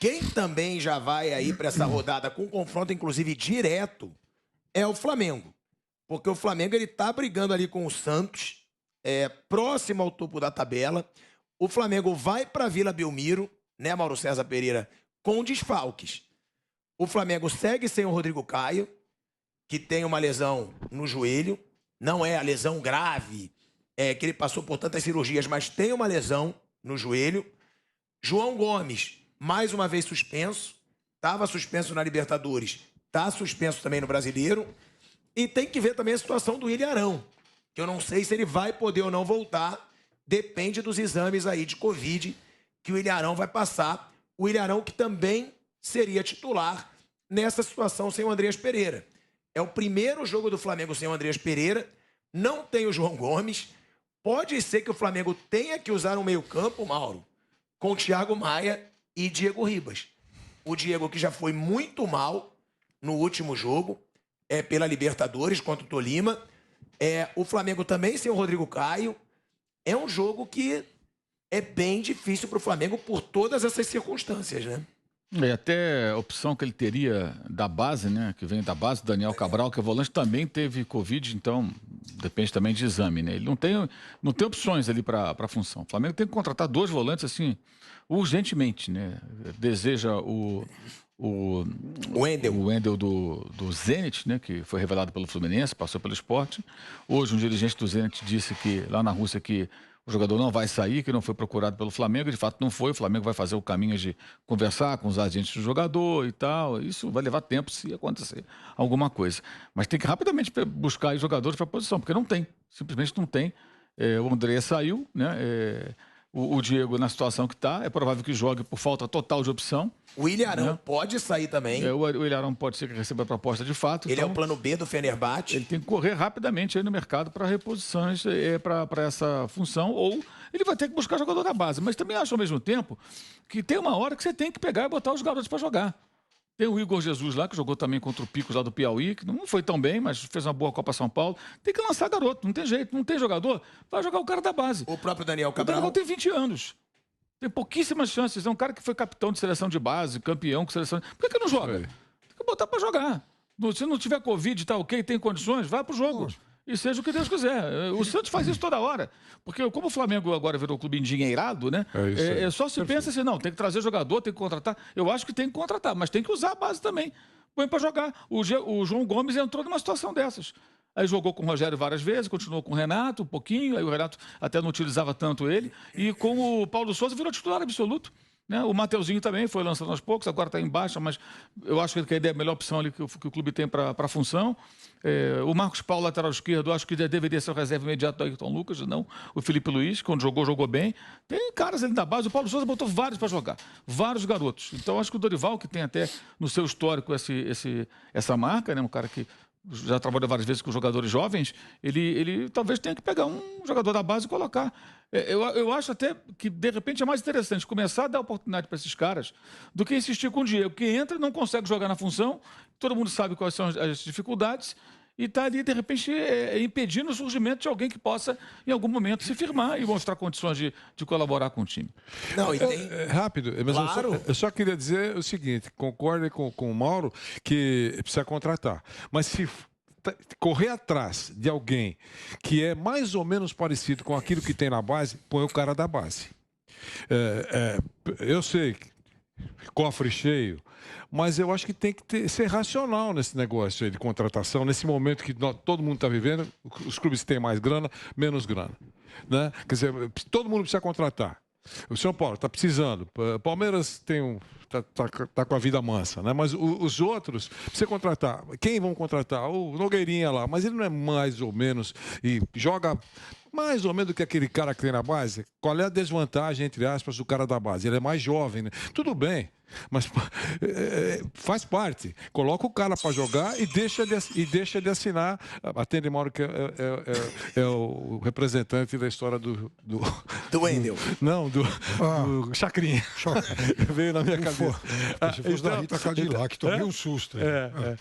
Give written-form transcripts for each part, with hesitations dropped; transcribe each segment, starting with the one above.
Quem também já vai aí para essa rodada com confronto, inclusive, direto, é o Flamengo. Porque o Flamengo ele tá brigando ali com o Santos, próximo ao topo da tabela. O Flamengo vai para Vila Belmiro, né, Mauro César Pereira, com desfalques. O Flamengo segue sem o Rodrigo Caio, que tem uma lesão no joelho. Não é a lesão grave, que ele passou por tantas cirurgias, mas tem uma lesão no joelho. João Gomes, mais uma vez suspenso. Estava suspenso na Libertadores, está suspenso também no Brasileiro. E tem que ver também a situação do Ilharão, que eu não sei se ele vai poder ou não voltar. Depende dos exames aí de Covid que o Ilharão vai passar. O Ilharão que também seria titular nessa situação sem o Andreas Pereira. É o primeiro jogo do Flamengo sem o Andreas Pereira. Não tem o João Gomes. Pode ser que o Flamengo tenha que usar um meio-campo, Mauro, com Thiago Maia e Diego Ribas. O Diego que já foi muito mal no último jogo, pela Libertadores contra o Tolima. O Flamengo também sem o Rodrigo Caio. É um jogo que é bem difícil para o Flamengo por todas essas circunstâncias, né? Até a opção que ele teria da base, né? Que vem da base, Daniel Cabral, que é volante, também teve Covid, então depende também de exame, né? Ele não tem opções ali para a função. O Flamengo tem que contratar 2 volantes, assim, urgentemente, né? Deseja o Wendel do Zenit, né, que foi revelado pelo Fluminense, passou pelo Sport. Hoje um dirigente do Zenit disse que lá na Rússia que o jogador não vai sair, que não foi procurado pelo Flamengo. De fato não foi. O Flamengo vai fazer o caminho de conversar com os agentes do jogador e tal. Isso vai levar tempo se acontecer alguma coisa. Mas tem que rapidamente buscar aí jogadores para a posição, porque não tem. Simplesmente não tem. O André saiu, né? O Diego, na situação que está, é provável que jogue por falta total de opção. O Ilharão pode sair também. O Ilharão pode ser que receba a proposta de fato. Ele então, é o plano B do Fenerbahçe. Ele tem que correr rapidamente aí no mercado para reposições para essa função, ou ele vai ter que buscar jogador da base. Mas também acho, ao mesmo tempo, que tem uma hora que você tem que pegar e botar os garotos para jogar. Tem o Igor Jesus lá, que jogou também contra o Picos lá do Piauí, que não foi tão bem, mas fez uma boa Copa São Paulo. Tem que lançar garoto, não tem jeito, não tem jogador, vai jogar o cara da base. O próprio Daniel Cabral. O Daniel tem 20 anos. Tem pouquíssimas chances. É um cara que foi capitão de seleção de base, campeão com seleção. Por que não joga? Tem que botar para jogar. Se não tiver Covid e tá ok, tem condições, vai pro jogo. E seja o que Deus quiser. O Santos faz isso toda hora. Porque como o Flamengo agora virou clube endinheirado, né? Só se pensa assim, não, tem que trazer jogador, tem que contratar. Eu acho que tem que contratar, mas tem que usar a base também. Põe para jogar. O João Gomes entrou numa situação dessas. Aí jogou com o Rogério várias vezes, continuou com o Renato um pouquinho, aí o Renato até não utilizava tanto ele. E com o Paulo Souza virou titular absoluto. Né? O Mateuzinho também foi lançando aos poucos, agora está em baixa, mas eu acho que a melhor opção ali que o clube tem para a função. O Marcos Paulo, lateral esquerdo, acho que deveria ser o reserva imediato do Ayrton Lucas, não o Felipe Luiz, quando jogou bem. Tem caras ali da base, o Paulo Souza botou vários para jogar, vários garotos. Então acho que o Dorival, que tem até no seu histórico essa marca, né? Um cara que já trabalhou várias vezes com jogadores jovens, ele talvez tenha que pegar um jogador da base e colocar. Eu acho até que, de repente, é mais interessante começar a dar oportunidade para esses caras do que insistir com o Diego, que entra, não consegue jogar na função, todo mundo sabe quais são as dificuldades, e está ali, de repente, impedindo o surgimento de alguém que possa, em algum momento, se firmar e mostrar condições de colaborar com o time. Não, rápido, mas claro. eu só queria dizer o seguinte, concordo com o Mauro que precisa contratar, mas se correr atrás de alguém que é mais ou menos parecido com aquilo que tem na base, põe o cara da base. Eu sei, cofre cheio, mas eu acho que tem que ser racional nesse negócio aí de contratação, nesse momento que todo mundo está vivendo, os clubes têm mais grana, menos grana. Né? Quer dizer, todo mundo precisa contratar. O São Paulo está precisando. Palmeiras tá com a vida mansa, né? Mas os outros precisa contratar. Quem vão contratar? O Nogueirinha lá, mas ele não é mais ou menos e joga mais ou menos do que aquele cara que tem na base. Qual é a desvantagem, entre aspas, do cara da base? Ele é mais jovem, né? Tudo bem, mas faz parte. Coloca o cara para jogar e deixa de assinar. Atende, Mauro, que é o representante da história do Wendel. Não, do Chacrinha. Veio na minha cabeça. Se fosse da Rita Cadillac, tomei um susto.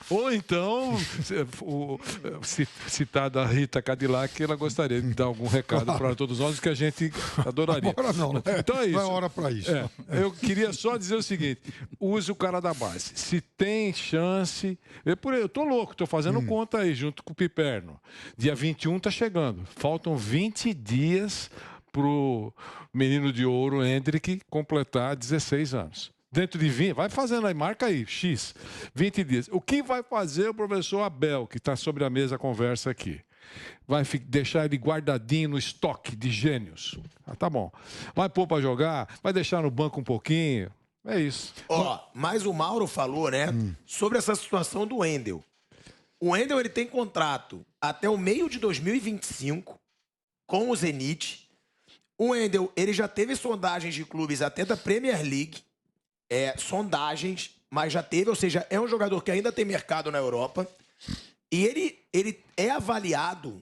Ou então, citada a Rita Cadillac, ela gostaria de dar algum recado para todos nós que a gente adoraria. Agora não, né? Então é isso. Não é hora para isso. Eu queria só dizer o seguinte: use o cara da base. Se tem chance... Eu tô louco, tô fazendo conta aí, junto com o Piperno. Dia 21 tá chegando. Faltam 20 dias pro menino de ouro, Hendrick, completar 16 anos. Dentro de 20, vai fazendo aí, marca aí, X, 20 dias. O que vai fazer o professor Abel, que está sobre a mesa a conversa aqui? Vai deixar ele guardadinho no estoque de gênios. Ah, tá bom. Vai pôr para jogar, vai deixar no banco um pouquinho. É isso. Ó, mas o Mauro falou, né, sobre essa situação do Wendel. O Wendel, ele tem contrato até o meio de 2025 com o Zenit. O Wendel, ele já teve sondagens de clubes até da Premier League. Sondagens, mas já teve, ou seja, é um jogador que ainda tem mercado na Europa. E ele é avaliado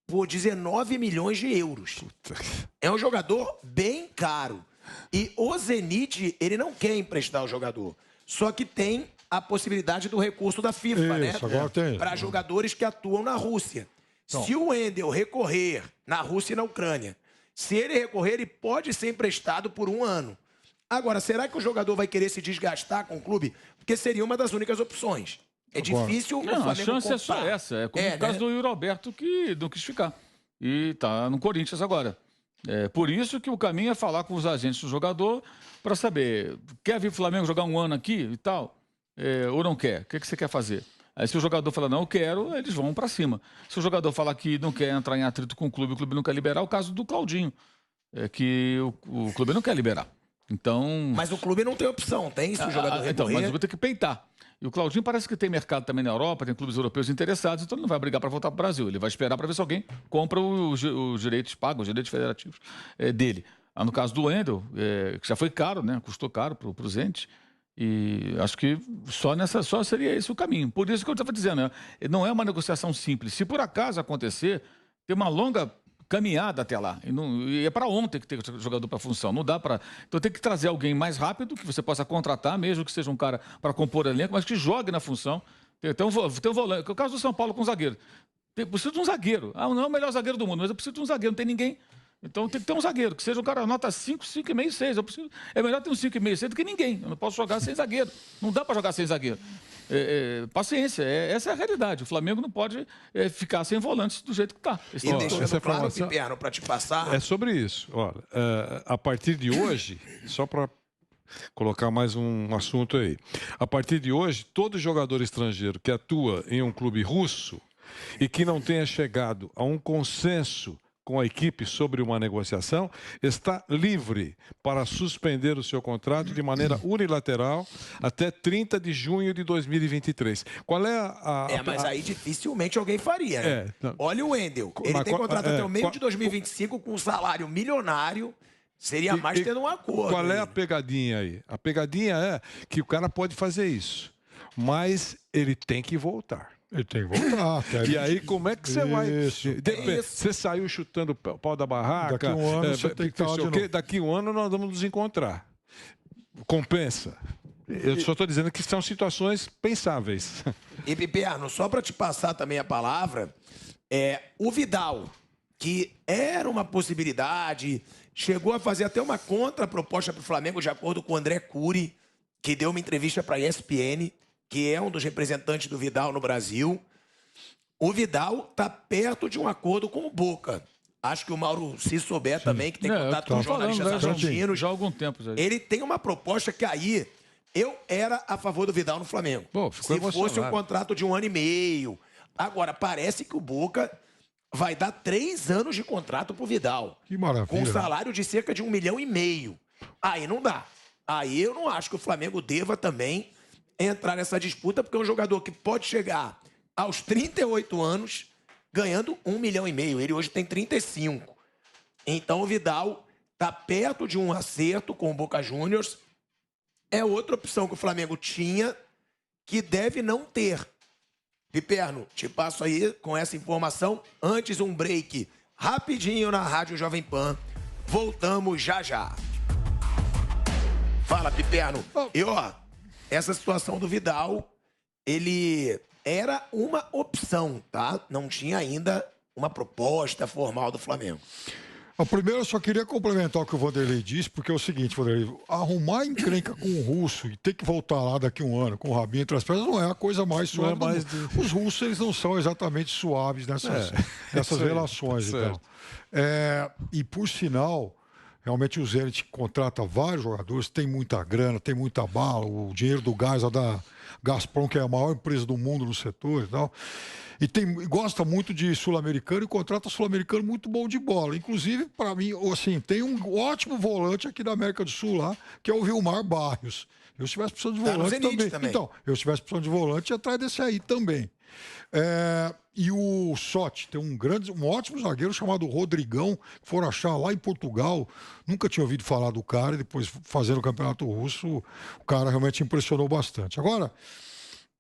por 19 milhões de euros. É um jogador bem caro. E o Zenit, ele não quer emprestar o jogador. Só que tem a possibilidade do recurso da FIFA, né? Agora tem. Para jogadores que atuam na Rússia. Então, se o Wendel recorrer na Rússia e na Ucrânia, se ele recorrer, ele pode ser emprestado por 1 ano. Agora, será que o jogador vai querer se desgastar com o clube? Porque seria uma das únicas opções. É difícil o Não, a Flamengo chance comprar. é só essa. É como o caso do Yuri Alberto, que não quis ficar. E tá no Corinthians agora. Por isso que o caminho é falar com os agentes do jogador para saber, quer vir o Flamengo jogar 1 ano aqui e tal? Ou não quer? O que você quer fazer? Aí se o jogador falar, não, eu quero, eles vão para cima. Se o jogador falar que não quer entrar em atrito com o clube não quer liberar, é o caso do Claudinho. Que o clube não quer liberar. Então... Mas o clube não tem opção, tem? Se o jogador recorrer... Então, mas eu vou ter que peitar. E o Claudinho parece que tem mercado também na Europa, tem clubes europeus interessados, então ele não vai brigar para voltar para o Brasil. Ele vai esperar para ver se alguém compra os direitos pagos, os direitos federativos dele. No caso do Wendel, que já foi caro, né? Custou caro para o Zenit. E acho que só seria esse o caminho. Por isso que eu estava dizendo, né? Não é uma negociação simples. Se por acaso acontecer, tem uma longa caminhada até lá. E é para ontem que tem jogador para função. Não dá para... Então tem que trazer alguém mais rápido, que você possa contratar, mesmo que seja um cara para compor elenco, mas que jogue na função. Tem um volante. O caso do São Paulo com zagueiro. Preciso de um zagueiro. Não é o melhor zagueiro do mundo, mas eu preciso de um zagueiro. Não tem ninguém. Então tem que ter um zagueiro, que seja um cara nota 5, 5,5, 6. É melhor ter um 5,5, 6 do que ninguém. Eu não posso jogar sem zagueiro. Não dá para jogar sem zagueiro. Paciência, essa é a realidade. O Flamengo não pode ficar sem volantes do jeito que está. E deixando claro, Piperno, para te passar... É sobre isso. Olha, a partir de hoje, só para colocar mais um assunto aí. A partir de hoje, todo jogador estrangeiro que atua em um clube russo e que não tenha chegado a um consenso com a equipe sobre uma negociação, está livre para suspender o seu contrato de maneira unilateral até 30 de junho de 2023. Qual é mas aí dificilmente alguém faria, né? Olha o Wendel. Ele tem contrato até o meio de 2025 com um salário milionário. Seria mais tendo um acordo. Qual é a pegadinha aí? A pegadinha é que o cara pode fazer isso, mas ele tem que voltar. Ele tem que voltar. E aí, como é que você vai... Você saiu chutando o pau da barraca... Daqui 1 ano você tem que estar de novo. Daqui 1 ano nós vamos nos encontrar. Compensa. Eu só estou dizendo que são situações pensáveis. E, Piperno, só para te passar também a palavra, o Vidal, que era uma possibilidade, chegou a fazer até uma contraproposta para o Flamengo, de acordo com o André Cury, que deu uma entrevista para a ESPN, que é um dos representantes do Vidal no Brasil. O Vidal está perto de um acordo com o Boca. Acho que o Mauro, se souber também, que tem contato com jornalistas argentinos. Já há algum tempo. Ele tem uma proposta que aí... Eu era a favor do Vidal no Flamengo. Se fosse um contrato de 1 ano e meio. Agora, parece que o Boca vai dar 3 anos de contrato pro Vidal. Que maravilha. Com um salário de cerca de 1,5 milhão. Aí não dá. Aí eu não acho que o Flamengo deva também entrar nessa disputa, porque é um jogador que pode chegar aos 38 anos ganhando 1,5 milhão. Ele hoje tem 35. Então o Vidal está perto de um acerto com o Boca Juniors. É outra opção que o Flamengo tinha, que deve não ter. Piperno, te passo aí com essa informação. Antes, um break rapidinho na Rádio Jovem Pan. Voltamos já já. Fala, Piperno. E, essa situação do Vidal, ele era uma opção, tá? Não tinha ainda uma proposta formal do Flamengo. Primeiro, eu só queria complementar o que o Vanderlei disse, porque é o seguinte, Vanderlei, arrumar encrenca com o russo e ter que voltar lá daqui a um ano com o rabinho entre as pernas não é a coisa mais suave. Os russos, eles não são exatamente suaves nessas relações e tal. E, por sinal, realmente o Zenit contrata vários jogadores, tem muita grana, tem muita bala, o dinheiro do gás é da Gazprom, que é a maior empresa do mundo no setor e tal. E gosta muito de sul-americano e contrata sul-americano muito bom de bola. Inclusive, para mim, assim, tem um ótimo volante aqui da América do Sul lá, que é o Vilmar Barrios. Eu se tivesse precisando de volante também. Então, eu se tivesse precisando de volante, ia atrás desse aí também. E o Sotti tem um ótimo zagueiro chamado Rodrigão, que foram achar lá em Portugal. Nunca tinha ouvido falar do cara, e depois fazendo o Campeonato Russo, o cara realmente impressionou bastante. Agora,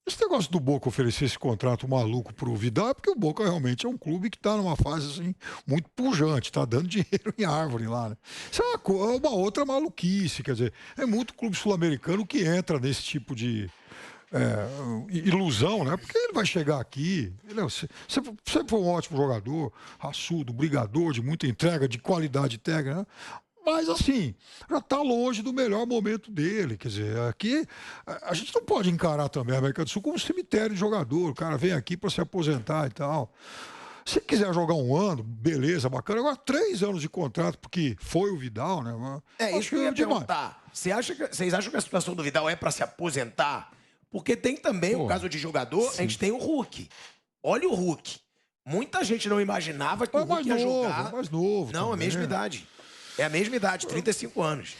esse negócio do Boca oferecer esse contrato maluco pro Vidal é porque o Boca realmente é um clube que está numa fase assim, muito pujante, está dando dinheiro em árvore lá, né? Isso é uma outra maluquice, quer dizer, é muito clube sul-americano que entra nesse tipo de ilusão, né? Porque ele vai chegar aqui, ele sempre foi um ótimo jogador, raçudo, brigador, de muita entrega, de qualidade técnica, né? Mas, assim, já está longe do melhor momento dele. Quer dizer, aqui a gente não pode encarar também a América do Sul como um cemitério de jogador. O cara vem aqui para se aposentar e tal. Se quiser jogar um ano, beleza, bacana. Agora, 3 anos de contrato, porque foi o Vidal, né? Isso que eu ia perguntar. Vocês acham que a situação do Vidal é para se aposentar? Porque tem também o caso de jogador, a gente tem o Hulk. Olha o Hulk. Muita gente não imaginava que o Hulk ia jogar. Mais novo. Não, também. a mesma idade. É a mesma idade, 35 anos.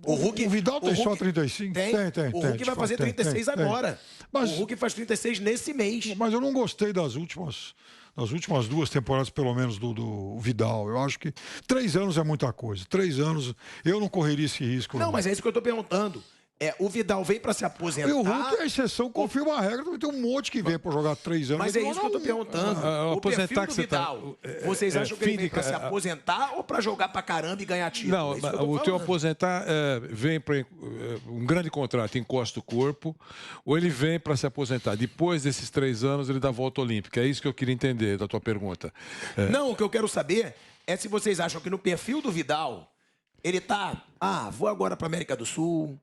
O Vidal tem só 35? Tem. O Hulk vai fazer 36 agora. Mas, o Hulk faz 36 nesse mês. Mas eu não gostei das últimas 2 temporadas, pelo menos, do Vidal. Eu acho que 3 anos é muita coisa. 3 anos, eu não correria esse risco. Não, mas é isso que eu tô perguntando. O Vidal vem para se aposentar. E o Hulk, a exceção, confirma a regra. Tem um monte que vem para jogar 3 anos. Mas é isso que eu tô perguntando. O perfil do Vidal. Vocês acham que ele vem para se aposentar ou para jogar para caramba e ganhar título? Não, o teu aposentar vem para um grande contrato, encosta o corpo, ou ele vem para se aposentar. Depois desses 3 anos, ele dá a volta olímpica. É isso que eu queria entender da tua pergunta. Não, o que eu quero saber é se vocês acham que no perfil do Vidal, ele tá... vou agora para América do Sul...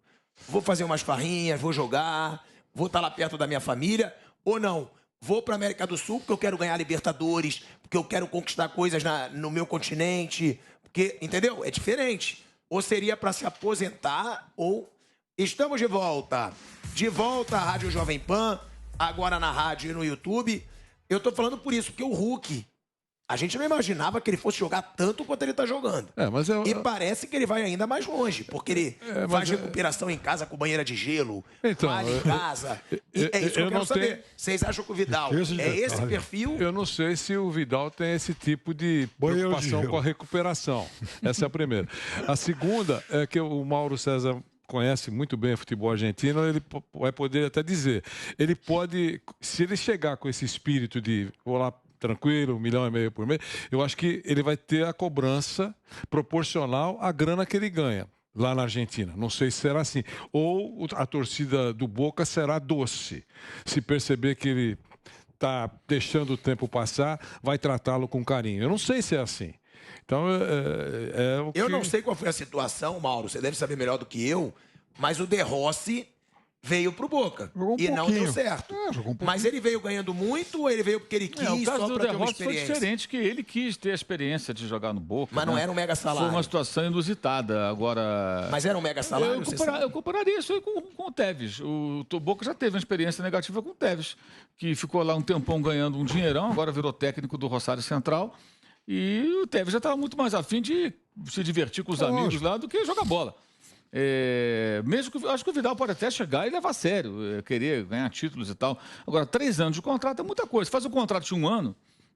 Vou fazer umas farrinhas, vou jogar, vou estar lá perto da minha família, ou não, vou para a América do Sul porque eu quero ganhar Libertadores, porque eu quero conquistar coisas no meu continente, porque, entendeu? É diferente. Ou seria para se aposentar, ou... Estamos de volta à Rádio Jovem Pan, agora na rádio e no YouTube. Eu tô falando por isso, porque o Hulk... A gente não imaginava que ele fosse jogar tanto quanto ele está jogando. E parece que ele vai ainda mais longe, porque ele faz recuperação em casa com banheira de gelo, malha em casa. É isso que eu quero saber. Vocês acham que o Vidal é esse perfil? Eu não sei se o Vidal tem esse tipo de preocupação com a recuperação. Essa é a primeira. A segunda é que o Mauro César conhece muito bem o futebol argentino, ele vai poder até dizer. Ele pode, se ele chegar com esse espírito de vou lá tranquilo, 1,5 milhão por mês, eu acho que ele vai ter a cobrança proporcional à grana que ele ganha lá na Argentina. Não sei se será assim. Ou a torcida do Boca será doce. Se perceber que ele está deixando o tempo passar, vai tratá-lo com carinho. Eu não sei se é assim. Então, Eu não sei qual foi a situação, Mauro, você deve saber melhor do que eu, mas o De Rossi veio pro Boca e não deu certo. Mas ele veio ganhando muito ou ele veio porque ele quis o caso só do para De ter uma Rossi foi experiência? diferente, que ele quis ter a experiência de jogar no Boca. Mas não era um mega salário. Foi uma situação inusitada. Agora... Mas era um mega salário? Eu compararia isso aí com o Tevez. O Boca já teve uma experiência negativa com o Tevez, que ficou lá um tempão ganhando um dinheirão, agora virou técnico do Rosário Central. E o Tevez já estava muito mais afim de se divertir com os amigos lá do que jogar bola. Mesmo que acho que o Vidal pode até chegar e levar a sério, querer ganhar títulos e tal. Agora, 3 anos de contrato é muita coisa. Faz um contrato de 1 ano,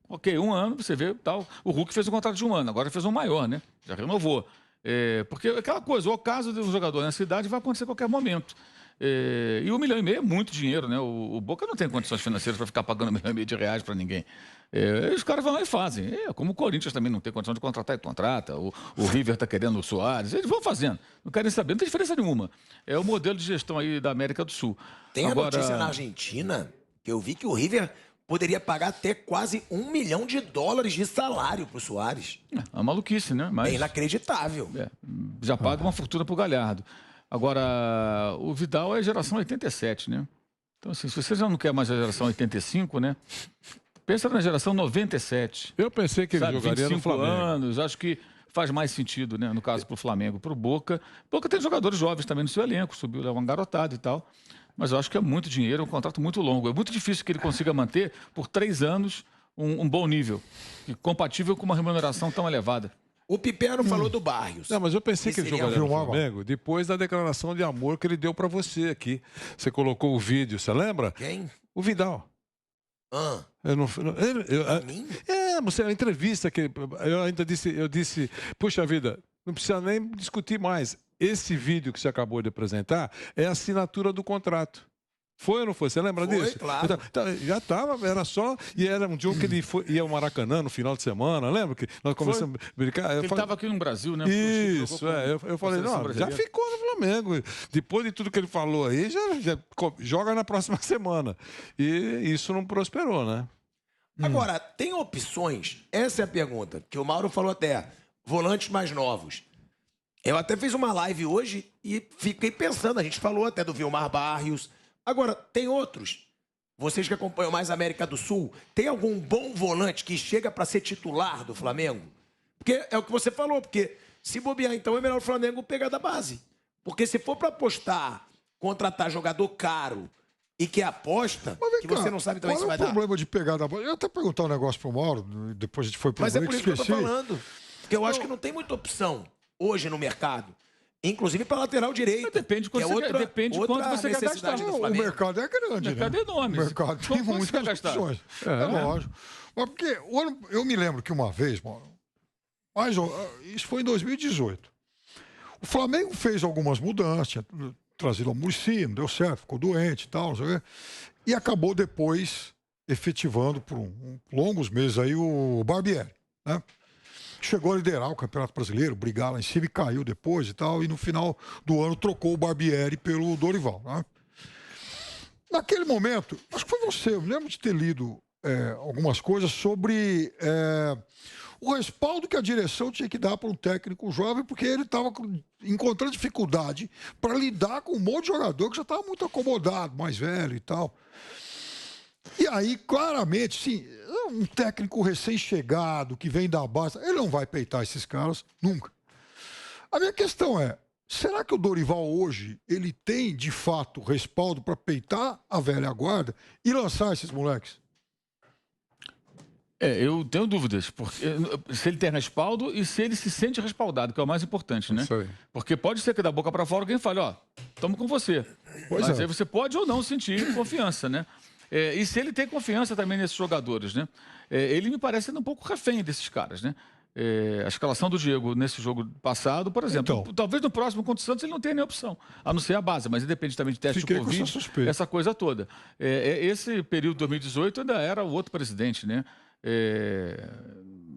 ok, 1 ano, você vê tal. O Hulk fez um contrato de 1 ano, agora fez um maior, né? Já renovou. Porque aquela coisa, o ocaso de um jogador nessa idade vai acontecer a qualquer momento. E R$1,5 milhão é muito dinheiro, né? O Boca não tem condições financeiras para ficar pagando R$1,5 milhão de reais para ninguém. Os caras vão lá e fazem. Como o Corinthians também não tem condição de contratar e contrata. O River está querendo o Soares. Eles vão fazendo. Não querem saber, não tem diferença nenhuma. É o modelo de gestão aí da América do Sul. Tem a notícia na Argentina que eu vi que o River poderia pagar até quase $1 milhão de salário pro Soares. É uma maluquice, né? Mas, É inacreditável. já paga uma fortuna pro Galhardo. Agora, o Vidal é geração 87, né? Então, assim, se você já não quer mais a geração 85, né? Pensa na geração 97. Eu pensei que ele Sabe, jogaria no 25 Flamengo. anos, acho que faz mais sentido, né? No caso pro Flamengo, pro Boca. Boca tem jogadores jovens também no seu elenco, subiu uma garotada e tal. Mas eu acho que é muito dinheiro, é um contrato muito longo. É muito difícil que ele consiga manter por 3 anos um bom nível, compatível com uma remuneração tão elevada. O Pipero falou do Barrios. Não, mas eu pensei que ele seria jogaria no filmar, Flamengo depois da declaração de amor que ele deu pra você aqui. Você colocou o vídeo, você lembra? Quem? O Vidal. Ah, Eu não, pra mim? você a entrevista que eu ainda disse, puxa vida, não precisa nem discutir mais. Esse vídeo que você acabou de apresentar é a assinatura do contrato. Foi ou não foi? Você lembra Foi, disso? claro. Já estava, era só. E era um jogo que ele ia ao Maracanã no final de semana, lembra? Que nós começamos a brincar. Ele estava aqui no Brasil, né? Isso, eu falei, não, já ficou no Flamengo. Depois de tudo que ele falou aí, já joga na próxima semana. E isso não prosperou, né? Agora, tem opções? Essa é a pergunta, que o Mauro falou até. Volantes mais novos. Eu até fiz uma live hoje e fiquei pensando, a gente falou até do Vilmar Barrios. Agora, tem outros. Vocês que acompanham mais a América do Sul, tem algum bom volante que chega para ser titular do Flamengo? Porque é o que você falou, porque se bobear, então é melhor o Flamengo pegar da base. Porque se for para apostar, contratar jogador caro e que aposta, Mas vem que cá, você não sabe também se qual vai é o dar. problema de pegar da bola? Eu ia até perguntar um negócio pro Mauro, depois a gente foi pro Mas é break, por isso que eu tô esqueci. falando. Porque eu acho que não tem muita opção hoje no mercado. Inclusive para lateral direito. Depende de quanto você quer gastar. do O Flamengo. mercado é grande, O mercado né? é enorme. O mercado tem Quanto você muitas quer gastar? opções. É lógico. Mas porque eu me lembro que uma vez, mano, isso foi em 2018. O Flamengo fez algumas mudanças, tinha trazido o Muricy, não deu certo, ficou doente e tal, não sei o quê, e acabou depois efetivando por longos meses aí o Barbieri, né? Chegou a liderar o Campeonato Brasileiro, brigar lá em cima e caiu depois e tal, e no final do ano trocou o Barbieri pelo Dorival, né? Naquele momento, acho que foi você, eu me lembro de ter lido algumas coisas sobre o respaldo que a direção tinha que dar para um técnico jovem, porque ele estava encontrando dificuldade para lidar com um monte de jogador que já estava muito acomodado, mais velho e tal. E aí, claramente, sim, um técnico recém-chegado, que vem da base, ele não vai peitar esses caras nunca. A minha questão é, será que o Dorival hoje, ele tem, de fato, respaldo para peitar a velha guarda e lançar esses moleques? Eu tenho dúvidas, porque se ele tem respaldo e se ele se sente respaldado, que é o mais importante, né? Isso aí. Porque pode ser que da boca para fora alguém fale, ó, estamos com você. Mas aí você pode ou não sentir confiança, né? E se ele tem confiança também nesses jogadores, né? Ele me parece um pouco refém desses caras, né? A escalação do Diego nesse jogo passado, por exemplo, Então, talvez no próximo contra o Santos ele não tenha nem opção, a não ser a base, mas independe também de teste de Fiquei com Covid, essa suspeita. essa coisa toda. Esse período de 2018 ainda era o outro presidente, né?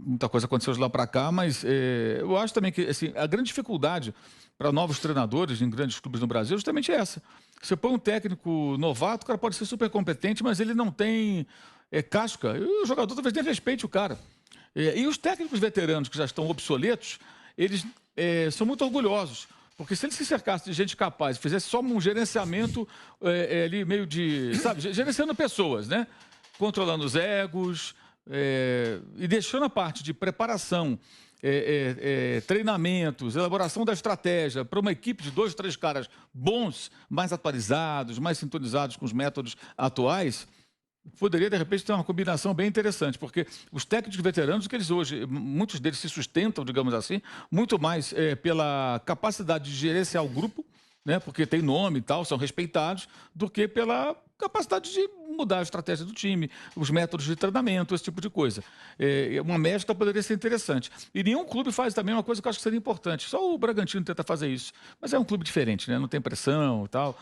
Muita coisa aconteceu de lá para cá, mas eu acho também que assim, a grande dificuldade para novos treinadores em grandes clubes no Brasil é justamente essa. Você põe um técnico novato, o cara pode ser super competente, mas ele não tem casca. E o jogador talvez nem respeite o cara. E os técnicos veteranos que já estão obsoletos, eles são muito orgulhosos. Porque se ele se cercasse de gente capaz, fizesse só um gerenciamento ali meio de, sabe, gerenciando pessoas, né? Controlando os egos e deixando a parte de preparação, treinamentos, elaboração da estratégia para uma equipe de 2, 3 caras bons, mais atualizados, mais sintonizados com os métodos atuais, poderia, de repente, ter uma combinação bem interessante, porque os técnicos veteranos, que eles hoje, muitos deles se sustentam, digamos assim, muito mais pela capacidade de gerenciar o grupo, né, porque tem nome e tal, são respeitados, do que pela capacidade de mudar a estratégia do time, os métodos de treinamento, esse tipo de coisa. Uma mescla poderia ser interessante. E nenhum clube faz também uma coisa que eu acho que seria importante. Só o Bragantino tenta fazer isso. Mas é um clube diferente, né? Não tem pressão e tal.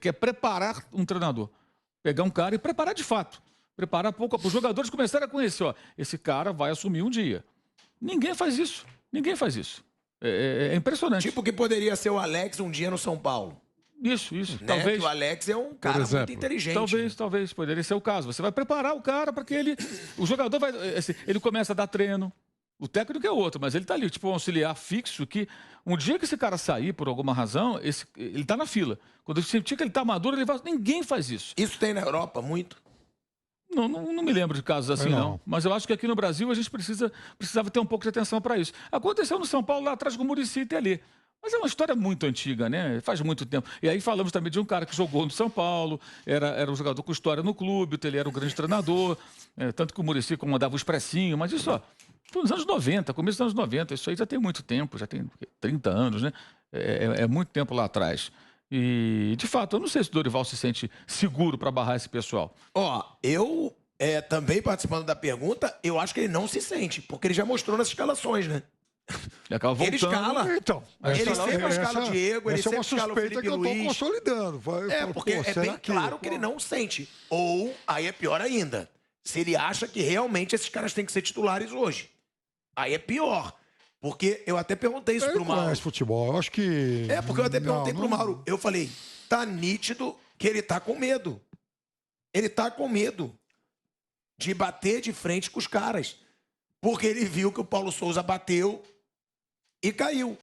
Que é preparar um treinador. Pegar um cara e preparar de fato. Preparar pouco a pouco. Os jogadores começarem a conhecer, ó, esse cara vai assumir um dia. Ninguém faz isso. Ninguém faz isso. É impressionante. Tipo que poderia ser o Alex um dia no São Paulo. Isso. Né? Talvez. Que o Alex é um cara muito inteligente. Talvez, poderia ser o caso. Você vai preparar o cara para que ele. O jogador vai. Ele começa a dar treino. O técnico é outro, mas ele está ali, tipo um auxiliar fixo que um dia que esse cara sair por alguma razão, ele está na fila. Quando eu sentir que ele está maduro, ele vai. Ninguém faz isso. Isso tem na Europa muito? Não me lembro de casos assim, não. Mas eu acho que aqui no Brasil a gente precisava ter um pouco de atenção para isso. Aconteceu no São Paulo lá atrás com o Muricy ali. Mas é uma história muito antiga, né? Faz muito tempo. E aí falamos também de um cara que jogou no São Paulo, era um jogador com história no clube, ele era um grande treinador, tanto que o Muricy comandava o Expressinho, mas isso, ó, foi nos anos 90, começo dos anos 90, isso aí já tem muito tempo, já tem 30 anos, né? É muito tempo lá atrás. E, de fato, eu não sei se o Dorival se sente seguro para barrar esse pessoal. Ó, eu também participando da pergunta, eu acho que ele não se sente, porque ele já mostrou nas escalações, né? Ele escala. Então, ele sempre escala o Diego, ele sempre escala o Felipe que eu Luiz. tô consolidando. Porque é bem claro que ele não sente. Ou, aí é pior ainda, se ele acha que realmente esses caras têm que ser titulares hoje. Aí é pior. Porque eu até perguntei isso pro Mauro. Conhece futebol, eu acho que... Porque eu até perguntei pro Mauro. Eu falei, tá nítido que ele tá com medo. Ele tá com medo de bater de frente com os caras. Porque ele viu que o Paulo Souza bateu e caiu.